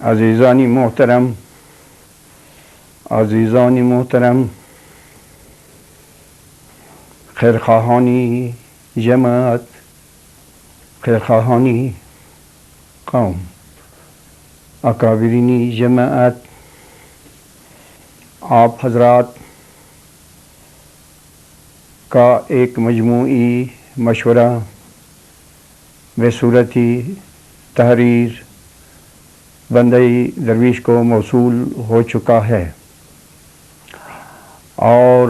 عزیزانی محترم خیرخواهانی جماعت، خیرخواهانی قوم، اکابرینی جماعت، آپ حضرات کا ایک مجموعی مشورہ بصورتی تحریر بندئی درویش کو موصول ہو چکا ہے، اور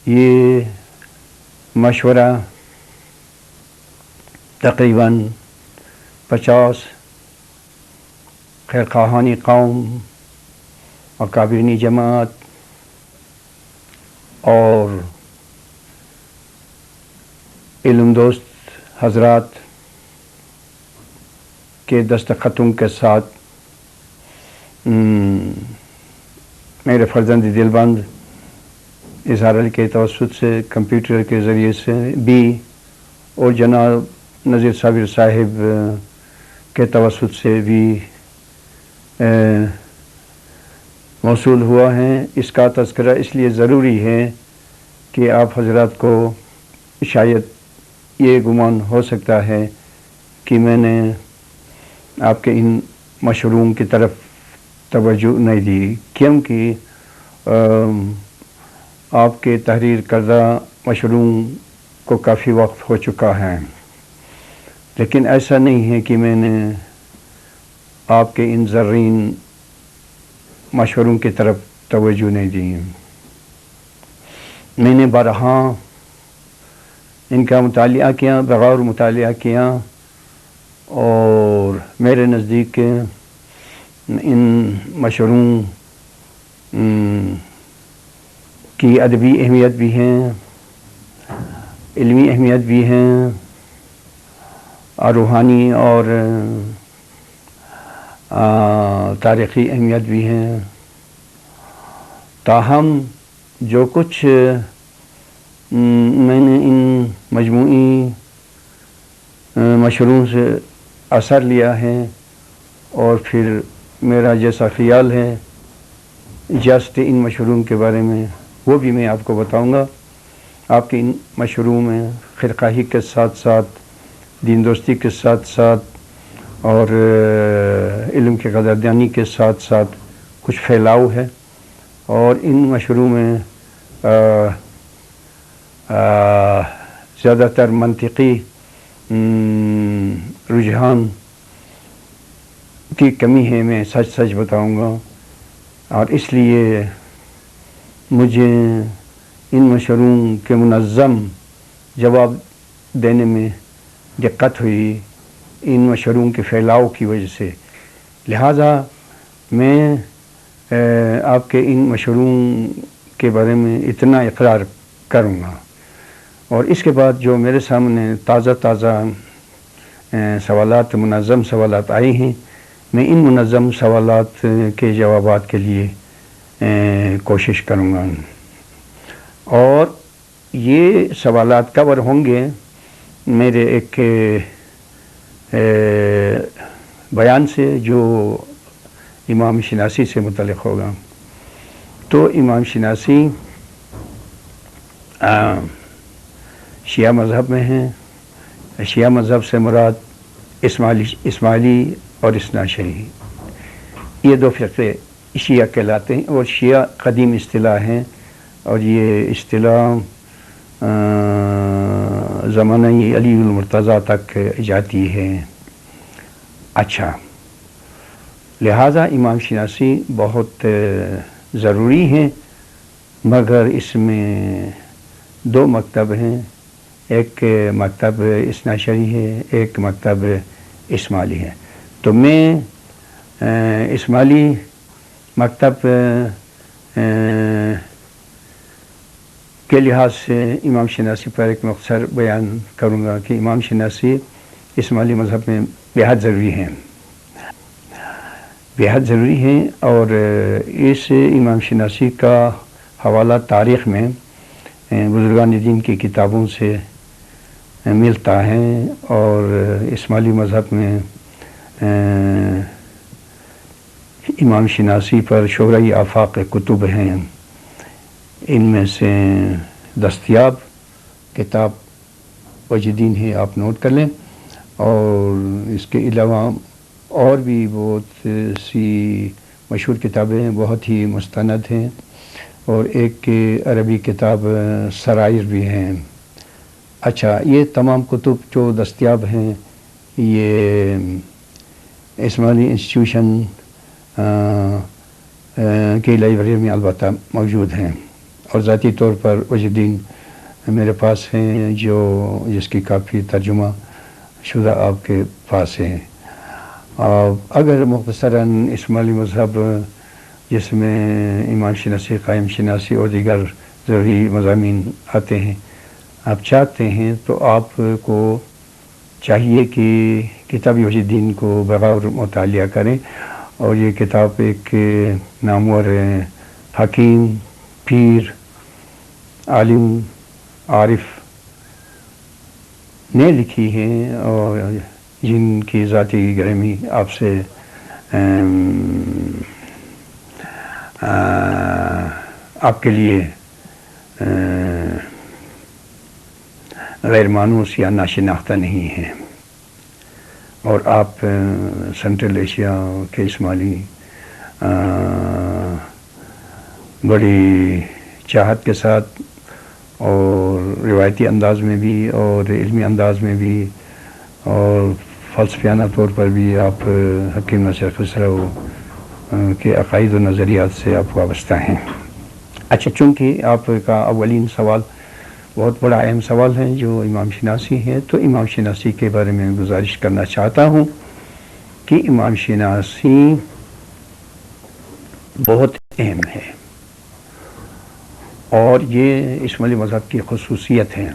یہ مشورہ تقریباً 50 خیرخواہانی قوم، اکابرینی جماعت اور علم دوست حضرات کے دستخطوں کے ساتھ میرے فرزند دلبند اظہار علی کے توسط سے کمپیوٹر کے ذریعے سے بھی، اور جناب نذیر صابر صاحب کے توسط سے بھی موصول ہوا ہے۔ اس کا تذکرہ اس لیے ضروری ہے کہ آپ حضرات کو شاید یہ گمان ہو سکتا ہے کہ میں نے آپ کے ان مشروم کی طرف توجہ نہیں دی، کیونکہ آپ کے تحریر کردہ مشروم کو کافی وقت ہو چکا ہے، لیکن ایسا نہیں ہے کہ میں نے آپ کے ان زرین مشوروں کی طرف توجہ نہیں دی۔ میں نے بارہا ان کا مطالعہ کیا، بغور مطالعہ کیا، اور میرے نزدیک ان مشوروں کی ادبی اہمیت بھی ہے، علمی اہمیت بھی ہے، اور روحانی اور تاریخی اہمیت بھی ہے۔ تاہم جو کچھ میں نے ان مجموعی مشروع سے اثر لیا ہے، اور پھر میرا جیسا خیال ہے اجازت ان مشروع کے بارے میں، وہ بھی میں آپ کو بتاؤں گا۔ آپ کے ان مشروع میں خیرخواہی کے ساتھ ساتھ، دین دوستی کے ساتھ ساتھ، اور علم کی قدردانی کے ساتھ ساتھ کچھ پھیلاؤ ہے، اور ان مشروع میں زیادہ تر منطقی رجحان کی کمی ہے، میں سچ بتاؤں گا، اور اس لیے مجھے ان مشروع کے منظم جواب دینے میں دقت ہوئی ان مشروع کے پھیلاؤ کی وجہ سے، لہذا میں آپ کے ان مشروع کے بارے میں اتنا اقرار کروں گا، اور اس کے بعد جو میرے سامنے تازہ سوالات، منظم سوالات آئے ہیں، میں ان منظم سوالات کے جوابات کے لیے کوشش کروں گا، اور یہ سوالات کور ہوں گے میرے ایک بیان سے جو امام شناسی سے متعلق ہوگا۔ تو امام شناسی شیعہ مذہب میں ہیں۔ شیعہ مذہب سے مراد اسماعیلی اور اثنا عشری، یہ دو فرقے شیعہ کہلاتے ہیں، اور شیعہ قدیم اصطلاح ہیں، اور یہ اصطلاح زمانہ علی المرتضیٰ تک جاتی ہے۔ اچھا، لہذا امام شناسی بہت ضروری ہیں، مگر اس میں 2 مکتب ہیں، ایک مکتب اثنا عشری ہے، ایک مکتب اسماعیلی ہے۔ تو میں اسماعیلی مکتب کے لحاظ سے امام شناسی پر ایک مختصر بیان کروں گا کہ امام شناسی اسماعیلی مذہب میں بہت ضروری ہیں، اور اس امام شناسی کا حوالہ تاریخ میں بزرگان دین کی کتابوں سے ملتا ہے، اور اسماعیلی مذہب میں امام شناسی پر شہرۂ آفاق کتب ہیں، ان میں سے دستیاب کتاب وجہ الدین ہے، آپ نوٹ کر لیں، اور اس کے علاوہ اور بھی بہت سی مشہور کتابیں ہیں، بہت ہی مستند ہیں، اور ایک عربی کتاب سرائر بھی ہیں۔ اچھا، یہ تمام کتب جو دستیاب ہیں یہ اسماعیلی انسٹیٹیوشن کی لائبریری میں البتہ موجود ہیں، اور ذاتی طور پر وجہ الدین میرے پاس ہیں جس کی کافی ترجمہ شدہ آپ کے پاس ہے۔ اگر مختصراً اسماعیلی مذہب جس میں امام شناسی، قائم شناسی اور دیگر ضروری مضامین آتے ہیں، آپ چاہتے ہیں تو آپ کو چاہیے کہ کتاب وجہ الدین کو بغور مطالعہ کریں، اور یہ کتاب ایک نامور حکیم، پیر، عالم، عارف نے لکھی ہے، اور جن کی ذاتی گرامی آپ سے آپ کے لیے غیر مانوس یا ناشناختہ نہیں ہے، اور آپ سنٹرل ایشیا کے اسماعیلی بڑی چاہت کے ساتھ اور روایتی انداز میں بھی اور علمی انداز میں بھی اور فلسفیانہ طور پر بھی آپ حکیم ناصر خسرو کے عقائد و نظریات سے آپ وابستہ ہیں۔ اچھا، چونکہ آپ کا اولین سوال بہت بڑا اہم سوال ہے جو امام شناسی ہے، تو امام شناسی کے بارے میں گزارش کرنا چاہتا ہوں کہ امام شناسی بہت اہم ہے، اور یہ اسماعیلی مذہب کی خصوصیت ہے۔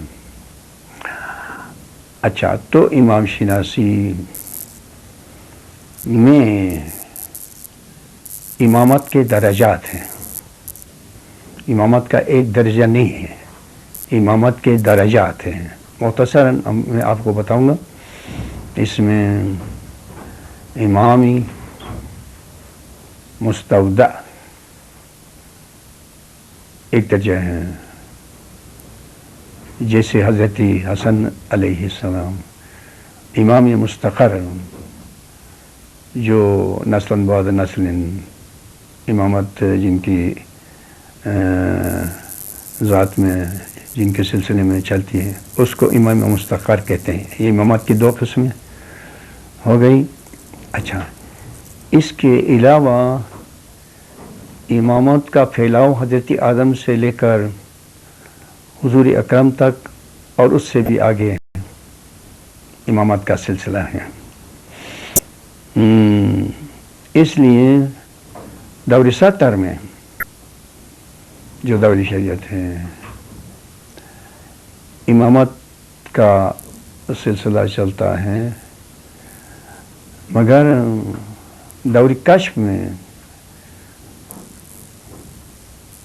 اچھا، تو امام شناسی میں امامت کے درجات ہیں، امامت کا ایک درجہ نہیں ہے، امامت کے درجات ہیں۔ مختصراً میں آپ کو بتاؤں گا، اس میں امامی مستودع ایک درجہ ہے، جیسے حضرت حسن علیہ السلام، امام مستقر جو نسل بعد نسل امامت جن کی ذات میں، جن کے سلسلے میں چلتی ہے، اس کو امام مستقر کہتے ہیں۔ یہ امامت کی دو قسمیں ہو گئی۔ اچھا، اس کے علاوہ امامت کا پھیلاؤ حضرت آدم سے لے کر حضور اکرم تک اور اس سے بھی آگے امامت کا سلسلہ ہے۔ اس لیے دور ستر میں جو دور شریعت ہے، امامت کا سلسلہ چلتا ہے، مگر دور کشف میں،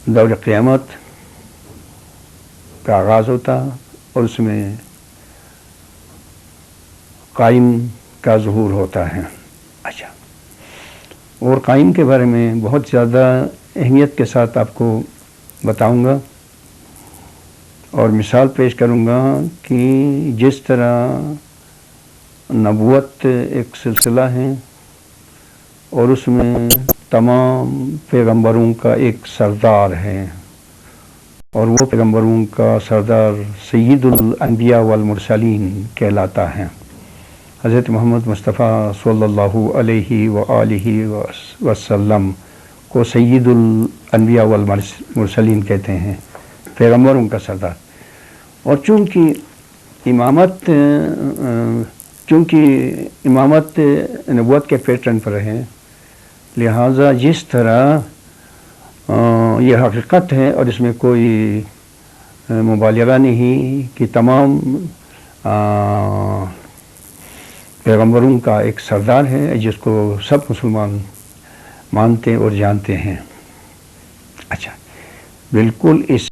دور قیامت کا آغاز ہوتا، اور اس میں قائم کا ظہور ہوتا ہے۔ اچھا، اور قائم کے بارے میں بہت زیادہ اہمیت کے ساتھ آپ کو بتاؤں گا اور مثال پیش کروں گا کہ جس طرح نبوت ایک سلسلہ ہے اور اس میں تمام پیغمبروں کا ایک سردار ہے، اور وہ پیغمبروں کا سردار سید الانبیاء والمرسلین کہلاتا ہے۔ حضرت محمد مصطفیٰ صلی اللہ علیہ وآلہ وسلم کو سید الانبیاء والمرسلین کہتے ہیں، پیغمبروں کا سردار۔ اور چونکہ امامت نبوت کے پیٹرن پر ہے، لہٰذا جس طرح یہ حقیقت ہے اور اس میں کوئی مبالغہ نہیں کہ تمام پیغمبروں کا ایک سردار ہے جس کو سب مسلمان مانتے اور جانتے ہیں۔ اچھا، بالکل اس